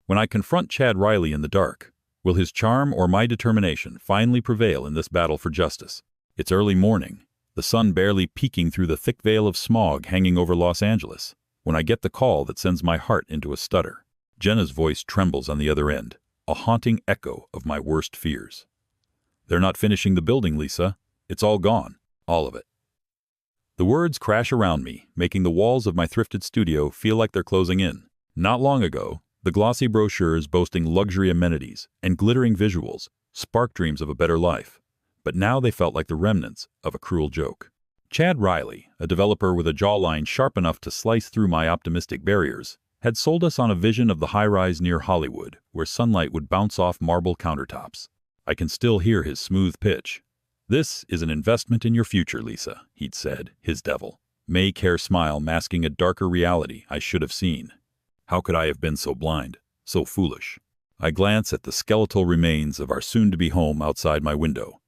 When I confront Chad Reilly in the dark, will his charm or my determination finally prevail in this battle for justice? It's early morning, the sun barely peeking through the thick veil of smog hanging over Los Angeles, when I get the call that sends my heart into a stutter. Jenna's voice trembles on the other end, a haunting echo of my worst fears. "They're not finishing the building, Lisa. It's all gone. All of it." The words crash around me, making the walls of my thrifted studio feel like they're closing in. Not long ago, the glossy brochures boasting luxury amenities and glittering visuals sparked dreams of a better life, but now they felt like the remnants of a cruel joke. Chad Reilly, a developer with a jawline sharp enough to slice through my optimistic barriers, had sold us on a vision of the high-rise near Hollywood, where sunlight would bounce off marble countertops. I can still hear his smooth pitch. "This is an investment in your future, Lisa," he'd said, his devil may-care smile masking a darker reality I should have seen. How could I have been so blind, so foolish? I glance at the skeletal remains of our soon-to-be home outside my window,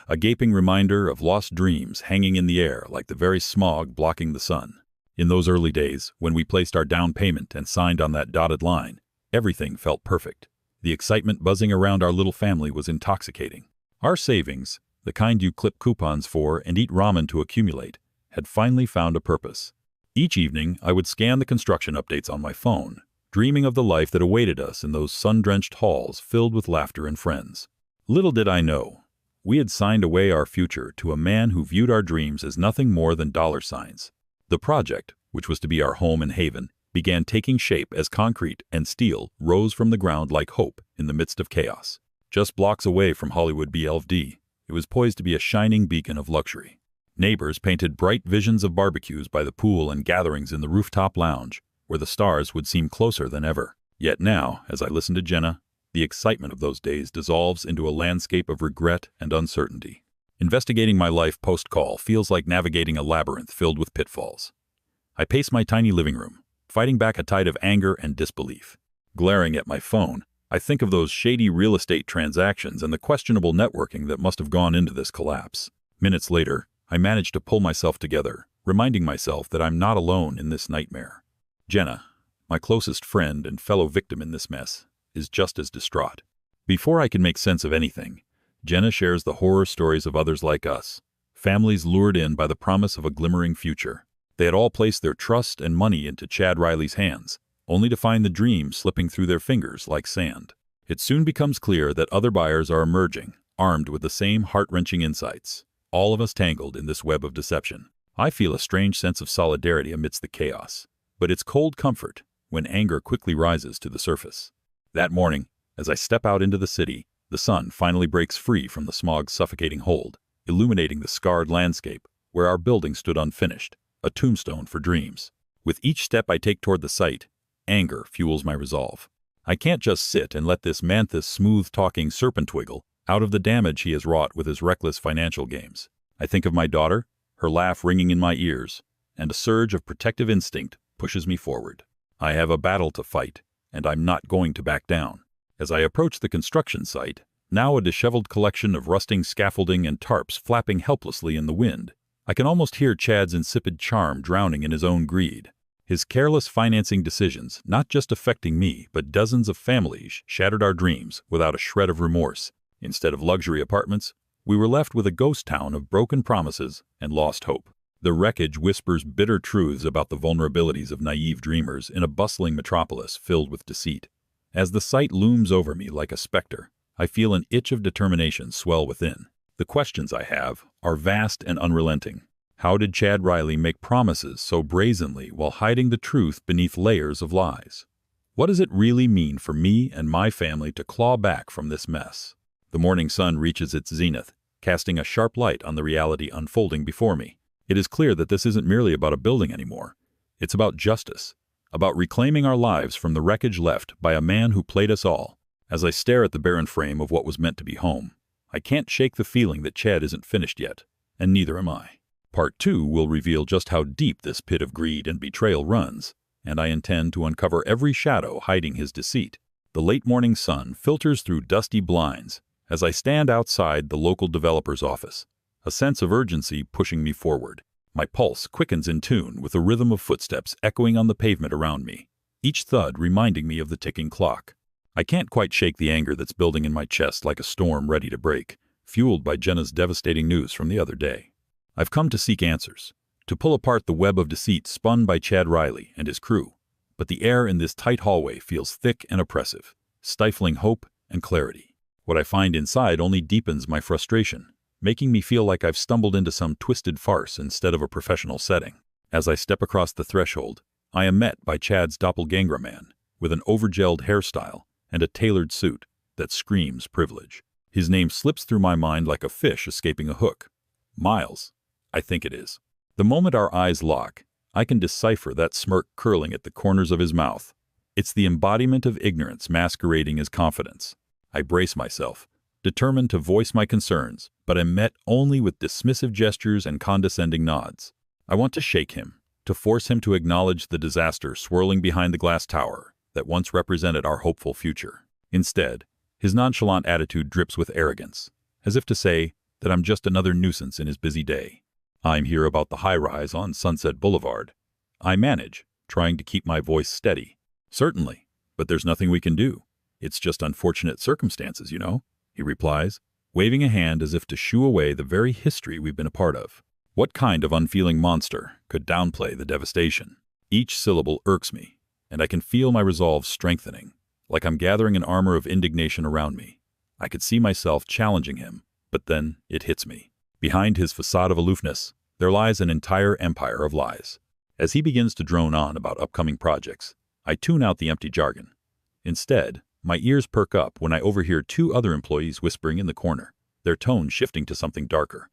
a gaping reminder of lost dreams hanging in the air like the very smog blocking the sun. In those early days, when we placed our down payment and signed on that dotted line, everything felt perfect. The excitement buzzing around our little family was intoxicating. Our savings, the kind you clip coupons for and eat ramen to accumulate, had finally found a purpose. Each evening, I would scan the construction updates on my phone, dreaming of the life that awaited us in those sun-drenched halls filled with laughter and friends. Little did I know, we had signed away our future to a man who viewed our dreams as nothing more than dollar signs. The project, which was to be our home and haven, began taking shape as concrete and steel rose from the ground like hope in the midst of chaos. Just blocks away from Hollywood BLD, it was poised to be a shining beacon of luxury. Neighbors painted bright visions of barbecues by the pool and gatherings in the rooftop lounge, where the stars would seem closer than ever. Yet now, as I listen to Jenna, the excitement of those days dissolves into a landscape of regret and uncertainty. Investigating my life post-call feels like navigating a labyrinth filled with pitfalls. I pace my tiny living room, fighting back a tide of anger and disbelief. Glaring at my phone, I think of those shady real estate transactions and the questionable networking that must have gone into this collapse. Minutes later, I manage to pull myself together, reminding myself that I'm not alone in this nightmare. Jenna, my closest friend and fellow victim in this mess, is just as distraught. Before I can make sense of anything, Jenna shares the horror stories of others like us, families lured in by the promise of a glimmering future. They had all placed their trust and money into Chad Reilly's hands, only to find the dream slipping through their fingers like sand. It soon becomes clear that other buyers are emerging, armed with the same heart-wrenching insights. All of us tangled in this web of deception. I feel a strange sense of solidarity amidst the chaos, but it's cold comfort when anger quickly rises to the surface. That morning, as I step out into the city, the sun finally breaks free from the smog's suffocating hold, illuminating the scarred landscape where our building stood unfinished, a tombstone for dreams. With each step I take toward the site, anger fuels my resolve. I can't just sit and let this manthus smooth-talking serpent wiggle out of the damage he has wrought with his reckless financial games. I think of my daughter, her laugh ringing in my ears, and a surge of protective instinct pushes me forward. I have a battle to fight, and I'm not going to back down. As I approach the construction site, now a disheveled collection of rusting scaffolding and tarps flapping helplessly in the wind, I can almost hear Chad's insipid charm drowning in his own greed. His careless financing decisions, not just affecting me, but dozens of families, shattered our dreams without a shred of remorse. Instead of luxury apartments, we were left with a ghost town of broken promises and lost hope. The wreckage whispers bitter truths about the vulnerabilities of naive dreamers in a bustling metropolis filled with deceit. As the site looms over me like a specter, I feel an itch of determination swell within. The questions I have are vast and unrelenting. How did Chad Reilly make promises so brazenly while hiding the truth beneath layers of lies? What does it really mean for me and my family to claw back from this mess? The morning sun reaches its zenith, casting a sharp light on the reality unfolding before me. It is clear that this isn't merely about a building anymore. It's about justice, about reclaiming our lives from the wreckage left by a man who played us all. As I stare at the barren frame of what was meant to be home, I can't shake the feeling that Chad isn't finished yet, and neither am I. Part 2 will reveal just how deep this pit of greed and betrayal runs, and I intend to uncover every shadow hiding his deceit. The late morning sun filters through dusty blinds as I stand outside the local developer's office, a sense of urgency pushing me forward. My pulse quickens in tune with the rhythm of footsteps echoing on the pavement around me, each thud reminding me of the ticking clock. I can't quite shake the anger that's building in my chest like a storm ready to break, fueled by Jenna's devastating news from the other day. I've come to seek answers, to pull apart the web of deceit spun by Chad Reilly and his crew. But the air in this tight hallway feels thick and oppressive, stifling hope and clarity. What I find inside only deepens my frustration, making me feel like I've stumbled into some twisted farce instead of a professional setting. As I step across the threshold, I am met by Chad's doppelganger man, with an overgelled hairstyle and a tailored suit that screams privilege. His name slips through my mind like a fish escaping a hook. Miles, I think it is. The moment our eyes lock, I can decipher that smirk curling at the corners of his mouth. It's the embodiment of ignorance masquerading as confidence. I brace myself, determined to voice my concerns, but am met only with dismissive gestures and condescending nods. I want to shake him, to force him to acknowledge the disaster swirling behind the glass tower that once represented our hopeful future. Instead, his nonchalant attitude drips with arrogance, as if to say that I'm just another nuisance in his busy day. I'm here about the high-rise on Sunset Boulevard. I manage, trying to keep my voice steady. Certainly, but there's nothing we can do. It's just unfortunate circumstances, you know, he replies, waving a hand as if to shoo away the very history we've been a part of. What kind of unfeeling monster could downplay the devastation? Each syllable irks me, and I can feel my resolve strengthening, like I'm gathering an armor of indignation around me. I could see myself challenging him, but then it hits me. Behind his facade of aloofness, there lies an entire empire of lies. As he begins to drone on about upcoming projects, I tune out the empty jargon. Instead, my ears perk up when I overhear two other employees whispering in the corner, their tone shifting to something darker.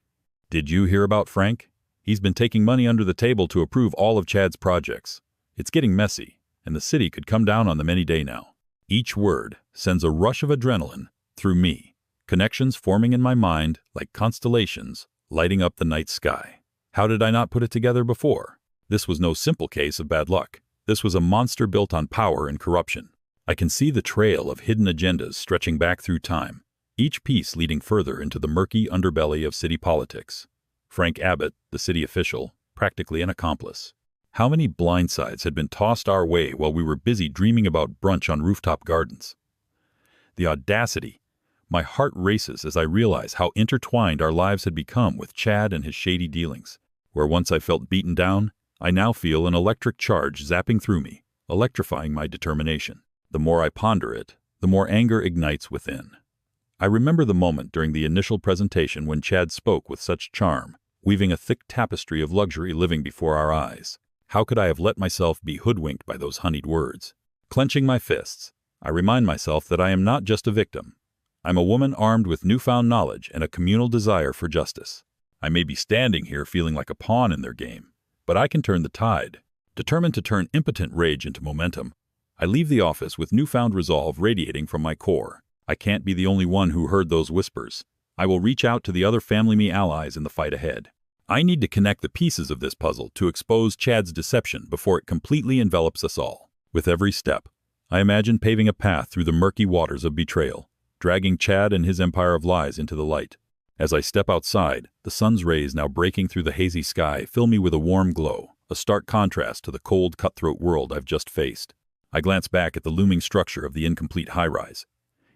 Did you hear about Frank? He's been taking money under the table to approve all of Chad's projects. It's getting messy, and the city could come down on them any day now. Each word sends a rush of adrenaline through me, connections forming in my mind like constellations lighting up the night sky. How did I not put it together before? This was no simple case of bad luck. This was a monster built on power and corruption. I can see the trail of hidden agendas stretching back through time, each piece leading further into the murky underbelly of city politics. Frank Abbott, the city official, practically an accomplice. How many blindsides had been tossed our way while we were busy dreaming about brunch on rooftop gardens? The audacity! My heart races as I realize how intertwined our lives had become with Chad and his shady dealings. Where once I felt beaten down, I now feel an electric charge zapping through me, electrifying my determination. The more I ponder it, the more anger ignites within. I remember the moment during the initial presentation when Chad spoke with such charm, weaving a thick tapestry of luxury living before our eyes. How could I have let myself be hoodwinked by those honeyed words? Clenching my fists, I remind myself that I am not just a victim. I'm a woman armed with newfound knowledge and a communal desire for justice. I may be standing here feeling like a pawn in their game, but I can turn the tide. Determined to turn impotent rage into momentum, I leave the office with newfound resolve radiating from my core. I can't be the only one who heard those whispers. I will reach out to the other Family Me allies in the fight ahead. I need to connect the pieces of this puzzle to expose Chad's deception before it completely envelops us all. With every step, I imagine paving a path through the murky waters of betrayal, dragging Chad and his empire of lies into the light. As I step outside, the sun's rays now breaking through the hazy sky fill me with a warm glow, a stark contrast to the cold, cutthroat world I've just faced. I glance back at the looming structure of the incomplete high-rise,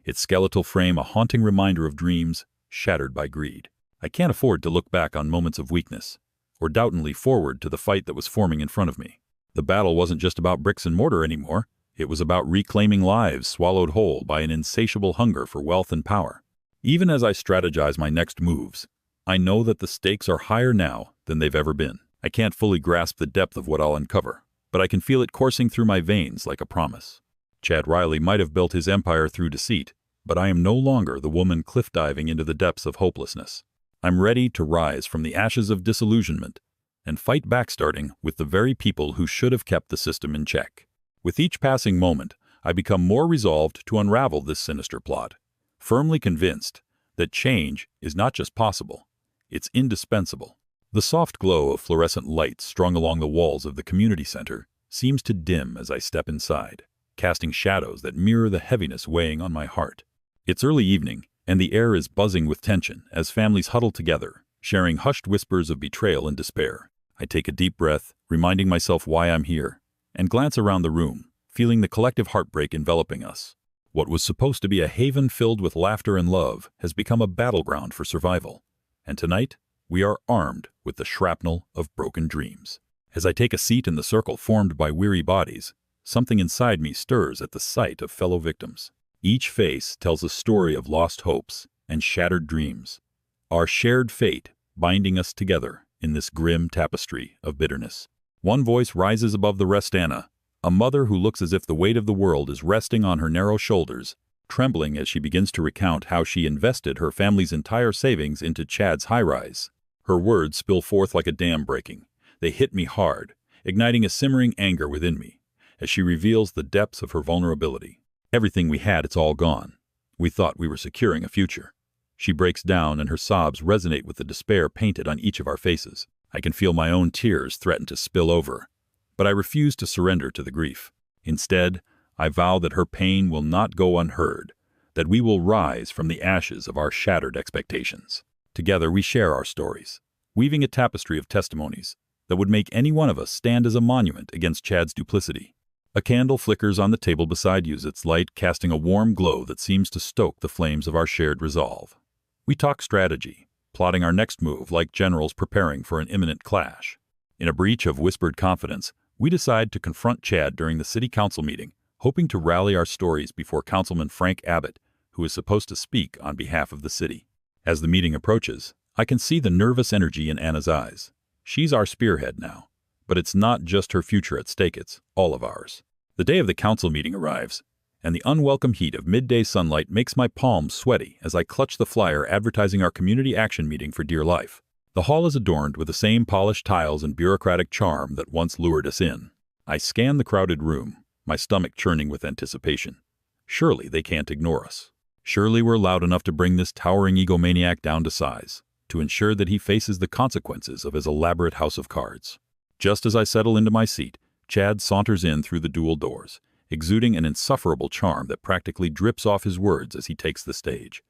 its skeletal frame a haunting reminder of dreams shattered by greed. I can't afford to look back on moments of weakness, or doubtingly forward to the fight that was forming in front of me. The battle wasn't just about bricks and mortar anymore. It was about reclaiming lives swallowed whole by an insatiable hunger for wealth and power. Even as I strategize my next moves, I know that the stakes are higher now than they've ever been. I can't fully grasp the depth of what I'll uncover, but I can feel it coursing through my veins like a promise. Chad Reilly might have built his empire through deceit, but I am no longer the woman cliff-diving into the depths of hopelessness. I'm ready to rise from the ashes of disillusionment and fight back, starting with the very people who should have kept the system in check. With each passing moment, I become more resolved to unravel this sinister plot, firmly convinced that change is not just possible, it's indispensable. The soft glow of fluorescent lights strung along the walls of the community center seems to dim as I step inside, casting shadows that mirror the heaviness weighing on my heart. It's early evening, and the air is buzzing with tension as families huddle together, sharing hushed whispers of betrayal and despair. I take a deep breath, reminding myself why I'm here, and glance around the room, feeling the collective heartbreak enveloping us. What was supposed to be a haven filled with laughter and love has become a battleground for survival. And tonight, we are armed with the shrapnel of broken dreams. As I take a seat in the circle formed by weary bodies, something inside me stirs at the sight of fellow victims. Each face tells a story of lost hopes and shattered dreams, our shared fate binding us together in this grim tapestry of bitterness. One voice rises above the rest: Anna, a mother who looks as if the weight of the world is resting on her narrow shoulders, trembling as she begins to recount how she invested her family's entire savings into Chad's high-rise. Her words spill forth like a dam breaking. They hit me hard, igniting a simmering anger within me, as she reveals the depths of her vulnerability. Everything we had, it's all gone. We thought we were securing a future. She breaks down, and her sobs resonate with the despair painted on each of our faces. I can feel my own tears threaten to spill over, but I refuse to surrender to the grief. Instead, I vow that her pain will not go unheard, that we will rise from the ashes of our shattered expectations. Together we share our stories, weaving a tapestry of testimonies that would make any one of us stand as a monument against Chad's duplicity. A candle flickers on the table beside you, its light casting a warm glow that seems to stoke the flames of our shared resolve. We talk strategy, plotting our next move like generals preparing for an imminent clash. In a breach of whispered confidence, we decide to confront Chad during the city council meeting, hoping to rally our stories before Councilman Frank Abbott, who is supposed to speak on behalf of the city. As the meeting approaches, I can see the nervous energy in Anna's eyes. She's our spearhead now, but it's not just her future at stake, it's all of ours. The day of the council meeting arrives, and the unwelcome heat of midday sunlight makes my palms sweaty as I clutch the flyer advertising our community action meeting for dear life. The hall is adorned with the same polished tiles and bureaucratic charm that once lured us in. I scan the crowded room, my stomach churning with anticipation. Surely they can't ignore us. Surely we're loud enough to bring this towering egomaniac down to size, to ensure that he faces the consequences of his elaborate house of cards. Just as I settle into my seat, Chad saunters in through the dual doors, exuding an insufferable charm that practically drips off his words as he takes the stage.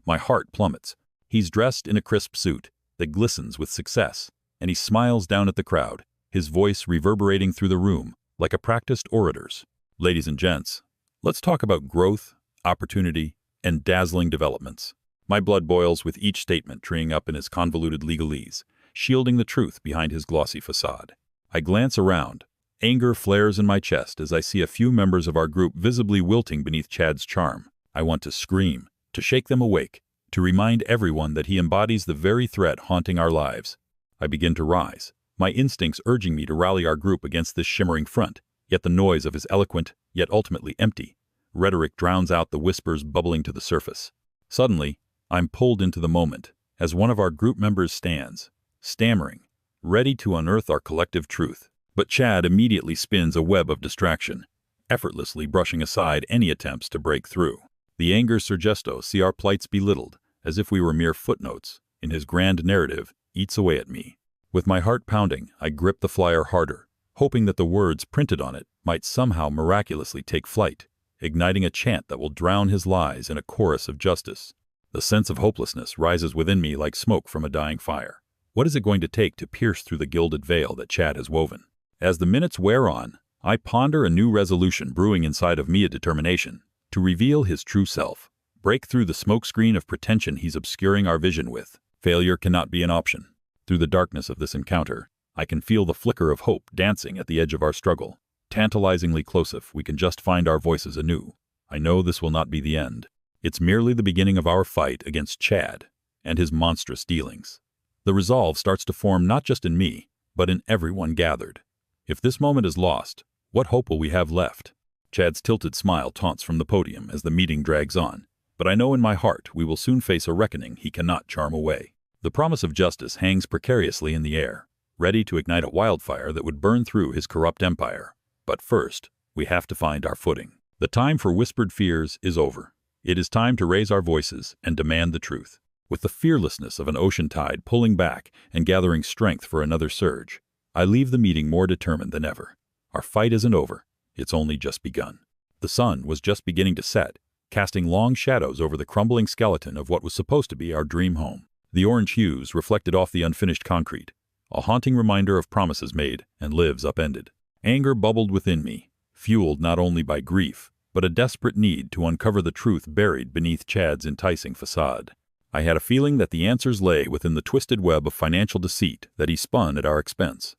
My heart plummets. He's dressed in a crisp suit that glistens with success, and he smiles down at the crowd, his voice reverberating through the room like a practiced orator's. Ladies and gents, let's talk about growth, opportunity, and dazzling developments. My blood boils with each statement treeing up in his convoluted legalese, shielding the truth behind his glossy facade. I glance around. Anger flares in my chest as I see a few members of our group visibly wilting beneath Chad's charm. I want to scream, to shake them awake, to remind everyone that he embodies the very threat haunting our lives. I begin to rise, my instincts urging me to rally our group against this shimmering front, yet the noise of his eloquent, yet ultimately empty, rhetoric drowns out the whispers bubbling to the surface. Suddenly, I'm pulled into the moment, as one of our group members stands, stammering, ready to unearth our collective truth. But Chad immediately spins a web of distraction, effortlessly brushing aside any attempts to break through. The anger Sergesto see our plights belittled, as if we were mere footnotes, in his grand narrative, eats away at me. With my heart pounding, I grip the flyer harder, hoping that the words printed on it might somehow miraculously take flight, igniting a chant that will drown his lies in a chorus of justice. The sense of hopelessness rises within me like smoke from a dying fire. What is it going to take to pierce through the gilded veil that Chad has woven? As the minutes wear on, I ponder a new resolution brewing inside of me, a determination to reveal his true self, break through the smokescreen of pretension he's obscuring our vision with. Failure cannot be an option. Through the darkness of this encounter, I can feel the flicker of hope dancing at the edge of our struggle, tantalizingly close if we can just find our voices anew. I know this will not be the end. It's merely the beginning of our fight against Chad and his monstrous dealings. The resolve starts to form not just in me, but in everyone gathered. If this moment is lost, what hope will we have left? Chad's tilted smile taunts from the podium as the meeting drags on, but I know in my heart we will soon face a reckoning he cannot charm away. The promise of justice hangs precariously in the air, ready to ignite a wildfire that would burn through his corrupt empire. But first, we have to find our footing. The time for whispered fears is over. It is time to raise our voices and demand the truth. With the fearlessness of an ocean tide pulling back and gathering strength for another surge, I leave the meeting more determined than ever. Our fight isn't over. It's only just begun. The sun was just beginning to set, casting long shadows over the crumbling skeleton of what was supposed to be our dream home. The orange hues reflected off the unfinished concrete, a haunting reminder of promises made and lives upended. Anger bubbled within me, fueled not only by grief, but a desperate need to uncover the truth buried beneath Chad's enticing facade. I had a feeling that the answers lay within the twisted web of financial deceit that he spun at our expense.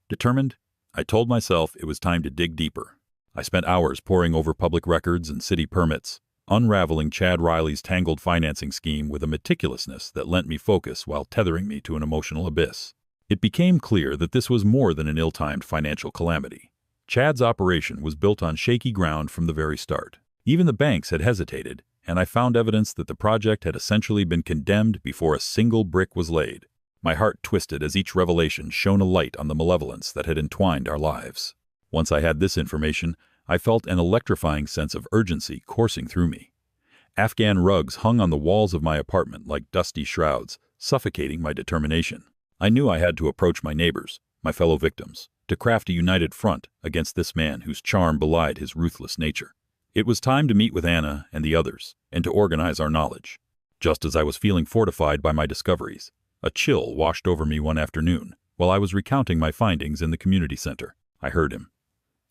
Determined, I told myself it was time to dig deeper. I spent hours poring over public records and city permits, unraveling Chad Reilly's tangled financing scheme with a meticulousness that lent me focus while tethering me to an emotional abyss. It became clear that this was more than an ill-timed financial calamity. Chad's operation was built on shaky ground from the very start. Even the banks had hesitated, and I found evidence that the project had essentially been condemned before a single brick was laid. My heart twisted as each revelation shone a light on the malevolence that had entwined our lives. Once I had this information, I felt an electrifying sense of urgency coursing through me. Afghan rugs hung on the walls of my apartment like dusty shrouds, suffocating my determination. I knew I had to approach my neighbors, my fellow victims, to craft a united front against this man whose charm belied his ruthless nature. It was time to meet with Anna and the others, and to organize our knowledge. Just as I was feeling fortified by my discoveries, a chill washed over me one afternoon while I was recounting my findings in the community center. I heard him.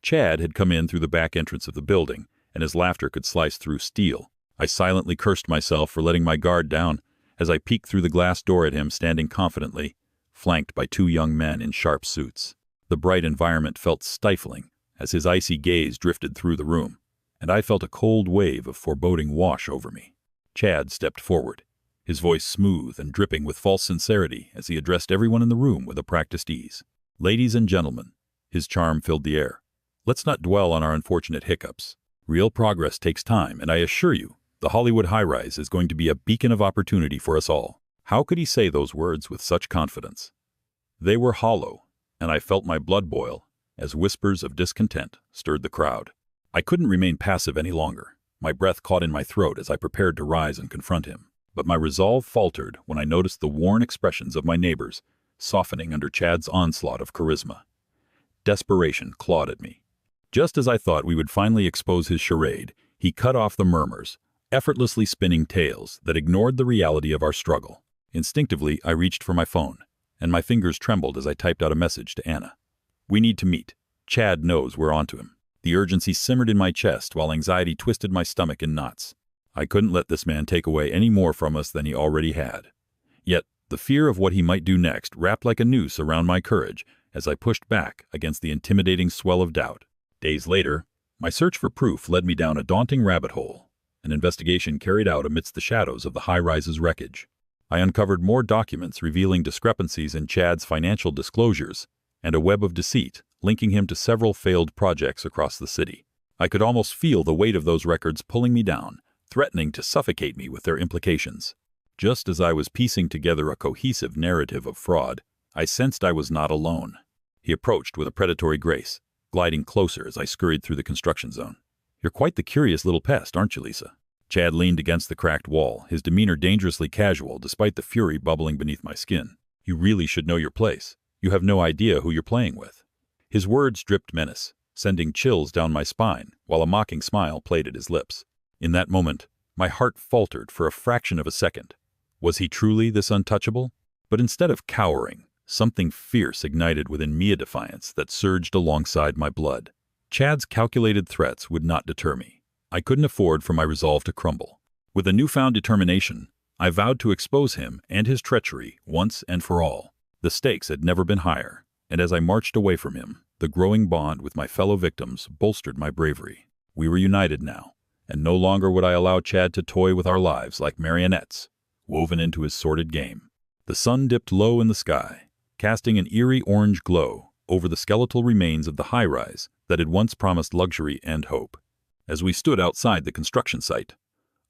Chad had come in through the back entrance of the building, and his laughter could slice through steel. I silently cursed myself for letting my guard down as I peeked through the glass door at him standing confidently, flanked by two young men in sharp suits. The bright environment felt stifling as his icy gaze drifted through the room, and I felt a cold wave of foreboding wash over me. Chad stepped forward, his voice smooth and dripping with false sincerity as he addressed everyone in the room with a practiced ease. "Ladies and gentlemen," his charm filled the air. "Let's not dwell on our unfortunate hiccups. Real progress takes time, and I assure you, the Hollywood high-rise is going to be a beacon of opportunity for us all." How could he say those words with such confidence? They were hollow, and I felt my blood boil as whispers of discontent stirred the crowd. I couldn't remain passive any longer. My breath caught in my throat as I prepared to rise and confront him. But my resolve faltered when I noticed the worn expressions of my neighbors softening under Chad's onslaught of charisma. Desperation clawed at me. Just as I thought we would finally expose his charade, he cut off the murmurs, effortlessly spinning tales that ignored the reality of our struggle. Instinctively, I reached for my phone, and my fingers trembled as I typed out a message to Anna. "We need to meet. Chad knows we're onto him." The urgency simmered in my chest while anxiety twisted my stomach in knots. I couldn't let this man take away any more from us than he already had. Yet, the fear of what he might do next wrapped like a noose around my courage as I pushed back against the intimidating swell of doubt. Days later, my search for proof led me down a daunting rabbit hole, an investigation carried out amidst the shadows of the high-rise's wreckage. I uncovered more documents revealing discrepancies in Chad's financial disclosures and a web of deceit linking him to several failed projects across the city. I could almost feel the weight of those records pulling me down, threatening to suffocate me with their implications. Just as I was piecing together a cohesive narrative of fraud, I sensed I was not alone. He approached with a predatory grace, gliding closer as I scurried through the construction zone. "You're quite the curious little pest, aren't you, Lisa?" Chad leaned against the cracked wall, his demeanor dangerously casual despite the fury bubbling beneath my skin. "You really should know your place. You have no idea who you're playing with." His words dripped menace, sending chills down my spine, while a mocking smile played at his lips. In that moment, my heart faltered for a fraction of a second. Was he truly this untouchable? But instead of cowering, something fierce ignited within me, a defiance that surged alongside my blood. Chad's calculated threats would not deter me. I couldn't afford for my resolve to crumble. With a newfound determination, I vowed to expose him and his treachery once and for all. The stakes had never been higher, and as I marched away from him, the growing bond with my fellow victims bolstered my bravery. We were united now, and no longer would I allow Chad to toy with our lives like marionettes, woven into his sordid game. The sun dipped low in the sky, casting an eerie orange glow over the skeletal remains of the high-rise that had once promised luxury and hope. As we stood outside the construction site,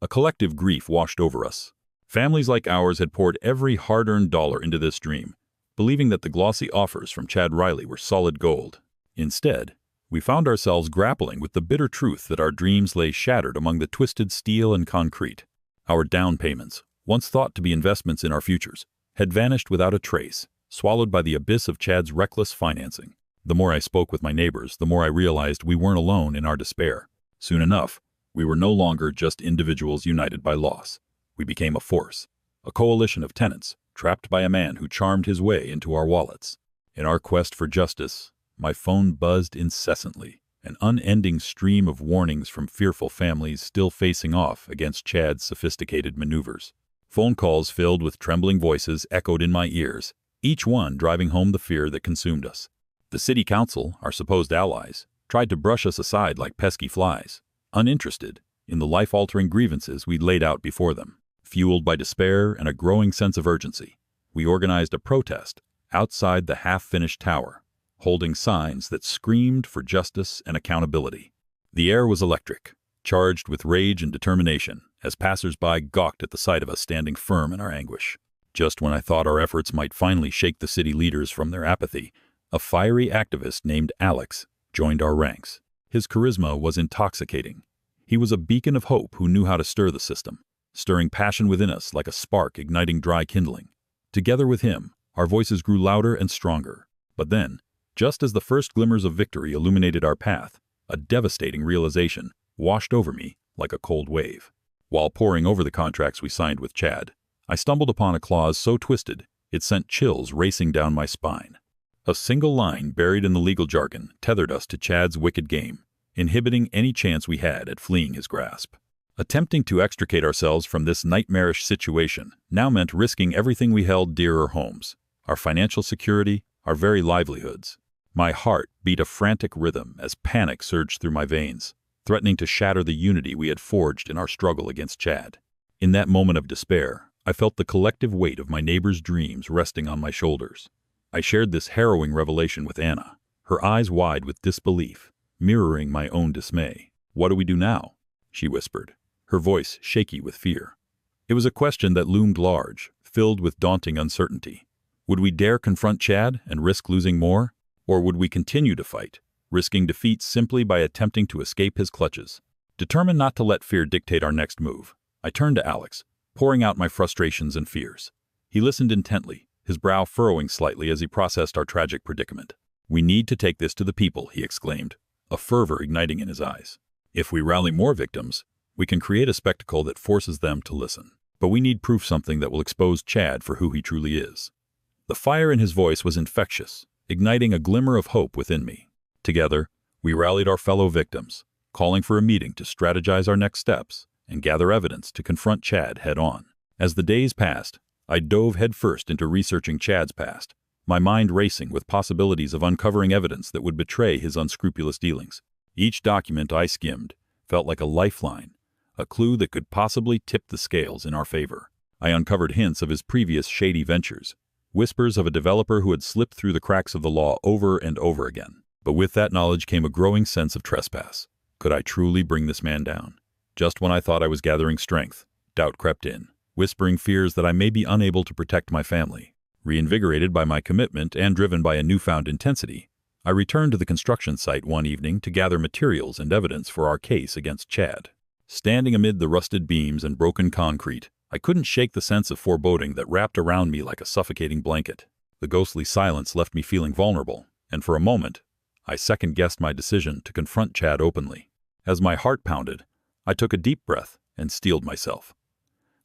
a collective grief washed over us. Families like ours had poured every hard-earned dollar into this dream, believing that the glossy offers from Chad Reilly were solid gold. Instead, we found ourselves grappling with the bitter truth that our dreams lay shattered among the twisted steel and concrete. Our down payments, once thought to be investments in our futures, had vanished without a trace, swallowed by the abyss of Chad's reckless financing. The more I spoke with my neighbors, the more I realized we weren't alone in our despair. Soon enough, we were no longer just individuals united by loss. We became a force, a coalition of tenants, trapped by a man who charmed his way into our wallets. In our quest for justice, my phone buzzed incessantly, an unending stream of warnings from fearful families still facing off against Chad's sophisticated maneuvers. Phone calls filled with trembling voices echoed in my ears, each one driving home the fear that consumed us. The city council, our supposed allies, tried to brush us aside like pesky flies, uninterested in the life-altering grievances we'd laid out before them. Fueled by despair and a growing sense of urgency, we organized a protest outside the half-finished tower, holding signs that screamed for justice and accountability. The air was electric, charged with rage and determination, as passers-by gawked at the sight of us standing firm in our anguish. Just when I thought our efforts might finally shake the city leaders from their apathy, a fiery activist named Alex joined our ranks. His charisma was intoxicating. He was a beacon of hope who knew how to stir the system, stirring passion within us like a spark igniting dry kindling. Together with him, our voices grew louder and stronger. But then, just as the first glimmers of victory illuminated our path, a devastating realization washed over me like a cold wave. While poring over the contracts we signed with Chad, I stumbled upon a clause so twisted it sent chills racing down my spine. A single line buried in the legal jargon tethered us to Chad's wicked game, inhibiting any chance we had at fleeing his grasp. Attempting to extricate ourselves from this nightmarish situation now meant risking everything we held dear: our homes, our financial security, our very livelihoods. My heart beat a frantic rhythm as panic surged through my veins, threatening to shatter the unity we had forged in our struggle against Chad. In that moment of despair, I felt the collective weight of my neighbor's dreams resting on my shoulders. I shared this harrowing revelation with Anna, her eyes wide with disbelief, mirroring my own dismay. "What do we do now?" she whispered, her voice shaky with fear. It was a question that loomed large, filled with daunting uncertainty. Would we dare confront Chad and risk losing more? Or would we continue to fight, risking defeat simply by attempting to escape his clutches? Determined not to let fear dictate our next move, I turned to Alex, pouring out my frustrations and fears. He listened intently, his brow furrowing slightly as he processed our tragic predicament. "We need to take this to the people," he exclaimed, a fervor igniting in his eyes. "If we rally more victims, we can create a spectacle that forces them to listen. But we need proof, something that will expose Chad for who he truly is." The fire in his voice was infectious, igniting a glimmer of hope within me. Together, we rallied our fellow victims, calling for a meeting to strategize our next steps and gather evidence to confront Chad head-on. As the days passed, I dove headfirst into researching Chad's past, my mind racing with possibilities of uncovering evidence that would betray his unscrupulous dealings. Each document I skimmed felt like a lifeline, a clue that could possibly tip the scales in our favor. I uncovered hints of his previous shady ventures, whispers of a developer who had slipped through the cracks of the law over and over again. But with that knowledge came a growing sense of trespass. Could I truly bring this man down? Just when I thought I was gathering strength, doubt crept in, whispering fears that I may be unable to protect my family. Reinvigorated by my commitment and driven by a newfound intensity, I returned to the construction site one evening to gather materials and evidence for our case against Chad. Standing amid the rusted beams and broken concrete, I couldn't shake the sense of foreboding that wrapped around me like a suffocating blanket. The ghostly silence left me feeling vulnerable, and for a moment, I second-guessed my decision to confront Chad openly. As my heart pounded, I took a deep breath and steeled myself.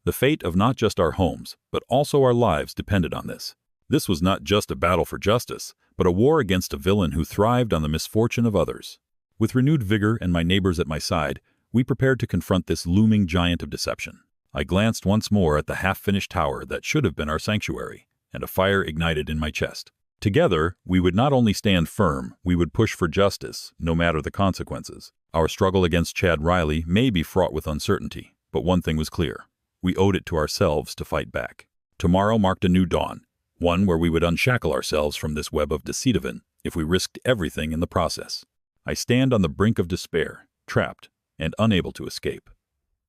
The fate of not just our homes, but also our lives depended on this. This was not just a battle for justice, but a war against a villain who thrived on the misfortune of others. With renewed vigor and my neighbors at my side, we prepared to confront this looming giant of deception. I glanced once more at the half-finished tower that should have been our sanctuary, and a fire ignited in my chest. Together, we would not only stand firm, we would push for justice, no matter the consequences. Our struggle against Chad Reilly may be fraught with uncertainty, but one thing was clear. We owed it to ourselves to fight back. Tomorrow marked a new dawn, one where we would unshackle ourselves from this web of deceit if we risked everything in the process. I stand on the brink of despair, trapped and unable to escape.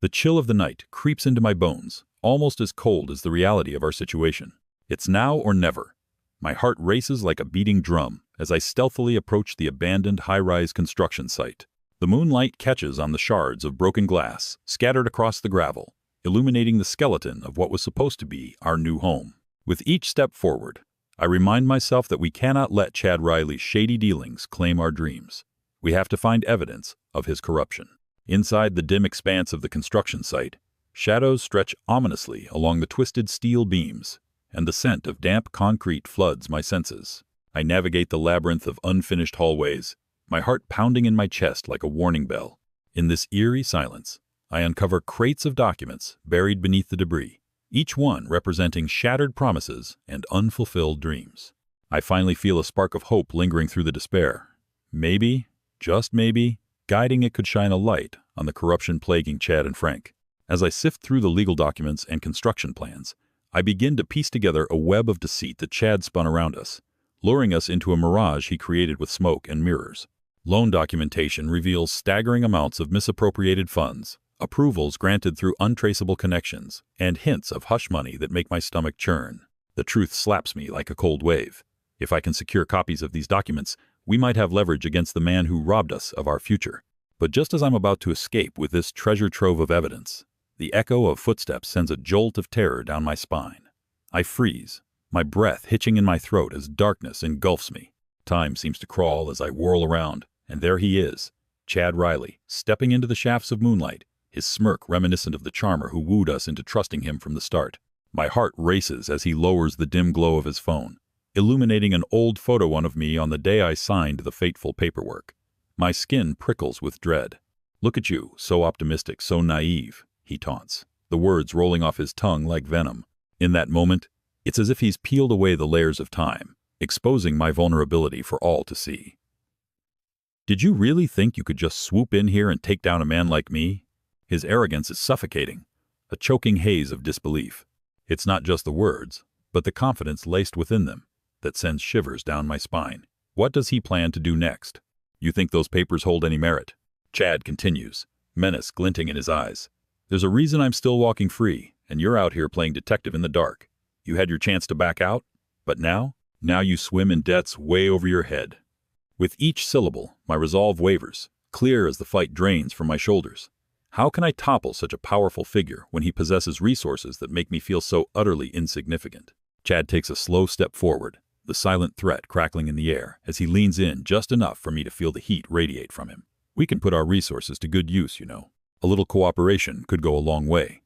The chill of the night creeps into my bones, almost as cold as the reality of our situation. It's now or never. My heart races like a beating drum as I stealthily approach the abandoned high-rise construction site. The moonlight catches on the shards of broken glass scattered across the gravel, illuminating the skeleton of what was supposed to be our new home. With each step forward, I remind myself that we cannot let Chad Reilly's shady dealings claim our dreams. We have to find evidence of his corruption. Inside the dim expanse of the construction site, shadows stretch ominously along the twisted steel beams, and the scent of damp concrete floods my senses. I navigate the labyrinth of unfinished hallways, my heart pounding in my chest like a warning bell. In this eerie silence, I uncover crates of documents buried beneath the debris, each one representing shattered promises and unfulfilled dreams. I finally feel a spark of hope lingering through the despair. Maybe, just maybe, guiding it could shine a light on the corruption plaguing Chad and Frank. As I sift through the legal documents and construction plans, I begin to piece together a web of deceit that Chad spun around us, luring us into a mirage he created with smoke and mirrors. Loan documentation reveals staggering amounts of misappropriated funds, approvals granted through untraceable connections, and hints of hush money that make my stomach churn. The truth slaps me like a cold wave. If I can secure copies of these documents, we might have leverage against the man who robbed us of our future. But just as I'm about to escape with this treasure trove of evidence, the echo of footsteps sends a jolt of terror down my spine. I freeze, my breath hitching in my throat as darkness engulfs me. Time seems to crawl as I whirl around, and there he is, Chad Reilly, stepping into the shafts of moonlight, his smirk reminiscent of the charmer who wooed us into trusting him from the start. My heart races as he lowers the dim glow of his phone, illuminating an old photo of me on the day I signed the fateful paperwork. My skin prickles with dread. "Look at you, so optimistic, so naive," he taunts, the words rolling off his tongue like venom. In that moment, it's as if he's peeled away the layers of time, exposing my vulnerability for all to see. "Did you really think you could just swoop in here and take down a man like me?" His arrogance is suffocating, a choking haze of disbelief. It's not just the words, but the confidence laced within them that sends shivers down my spine. What does he plan to do next? "You think those papers hold any merit?" Chad continues, menace glinting in his eyes. "There's a reason I'm still walking free, and you're out here playing detective in the dark. You had your chance to back out, but now you swim in debts way over your head." With each syllable, my resolve wavers, clear as the fight drains from my shoulders. How can I topple such a powerful figure when he possesses resources that make me feel so utterly insignificant? Chad takes a slow step forward, the silent threat crackling in the air as he leans in just enough for me to feel the heat radiate from him. "We can put our resources to good use, you know. A little cooperation could go a long way."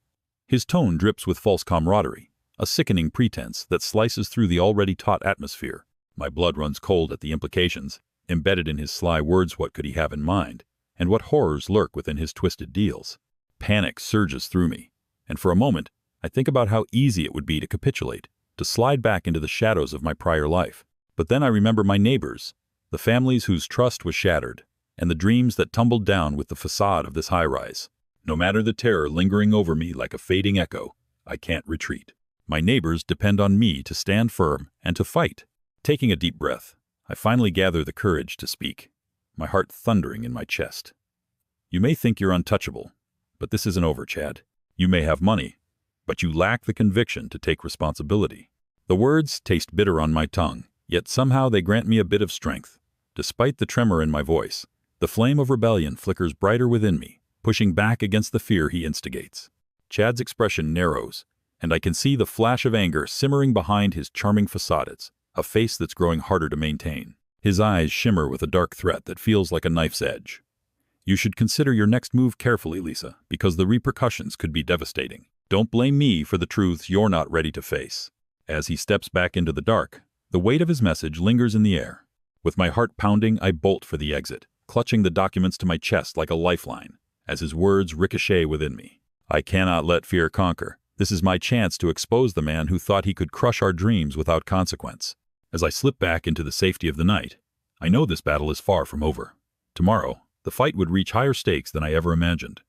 His tone drips with false camaraderie, a sickening pretense that slices through the already taut atmosphere. My blood runs cold at the implications. Embedded in his sly words, what could he have in mind? And what horrors lurk within his twisted deals? Panic surges through me, and for a moment, I think about how easy it would be to capitulate, to slide back into the shadows of my prior life. But then I remember my neighbors, the families whose trust was shattered, and the dreams that tumbled down with the facade of this high-rise. No matter the terror lingering over me like a fading echo, I can't retreat. My neighbors depend on me to stand firm and to fight. Taking a deep breath, I finally gather the courage to speak, my heart thundering in my chest. "You may think you're untouchable, but this isn't over, Chad. You may have money, but you lack the conviction to take responsibility." The words taste bitter on my tongue, yet somehow they grant me a bit of strength. Despite the tremor in my voice, the flame of rebellion flickers brighter within me, pushing back against the fear he instigates. Chad's expression narrows, and I can see the flash of anger simmering behind his charming facades, a face that's growing harder to maintain. His eyes shimmer with a dark threat that feels like a knife's edge. "You should consider your next move carefully, Lisa, because the repercussions could be devastating. Don't blame me for the truths you're not ready to face." As he steps back into the dark, the weight of his message lingers in the air. With my heart pounding, I bolt for the exit, clutching the documents to my chest like a lifeline, as his words ricochet within me. I cannot let fear conquer. This is my chance to expose the man who thought he could crush our dreams without consequence. As I slip back into the safety of the night, I know this battle is far from over. Tomorrow, the fight would reach higher stakes than I ever imagined.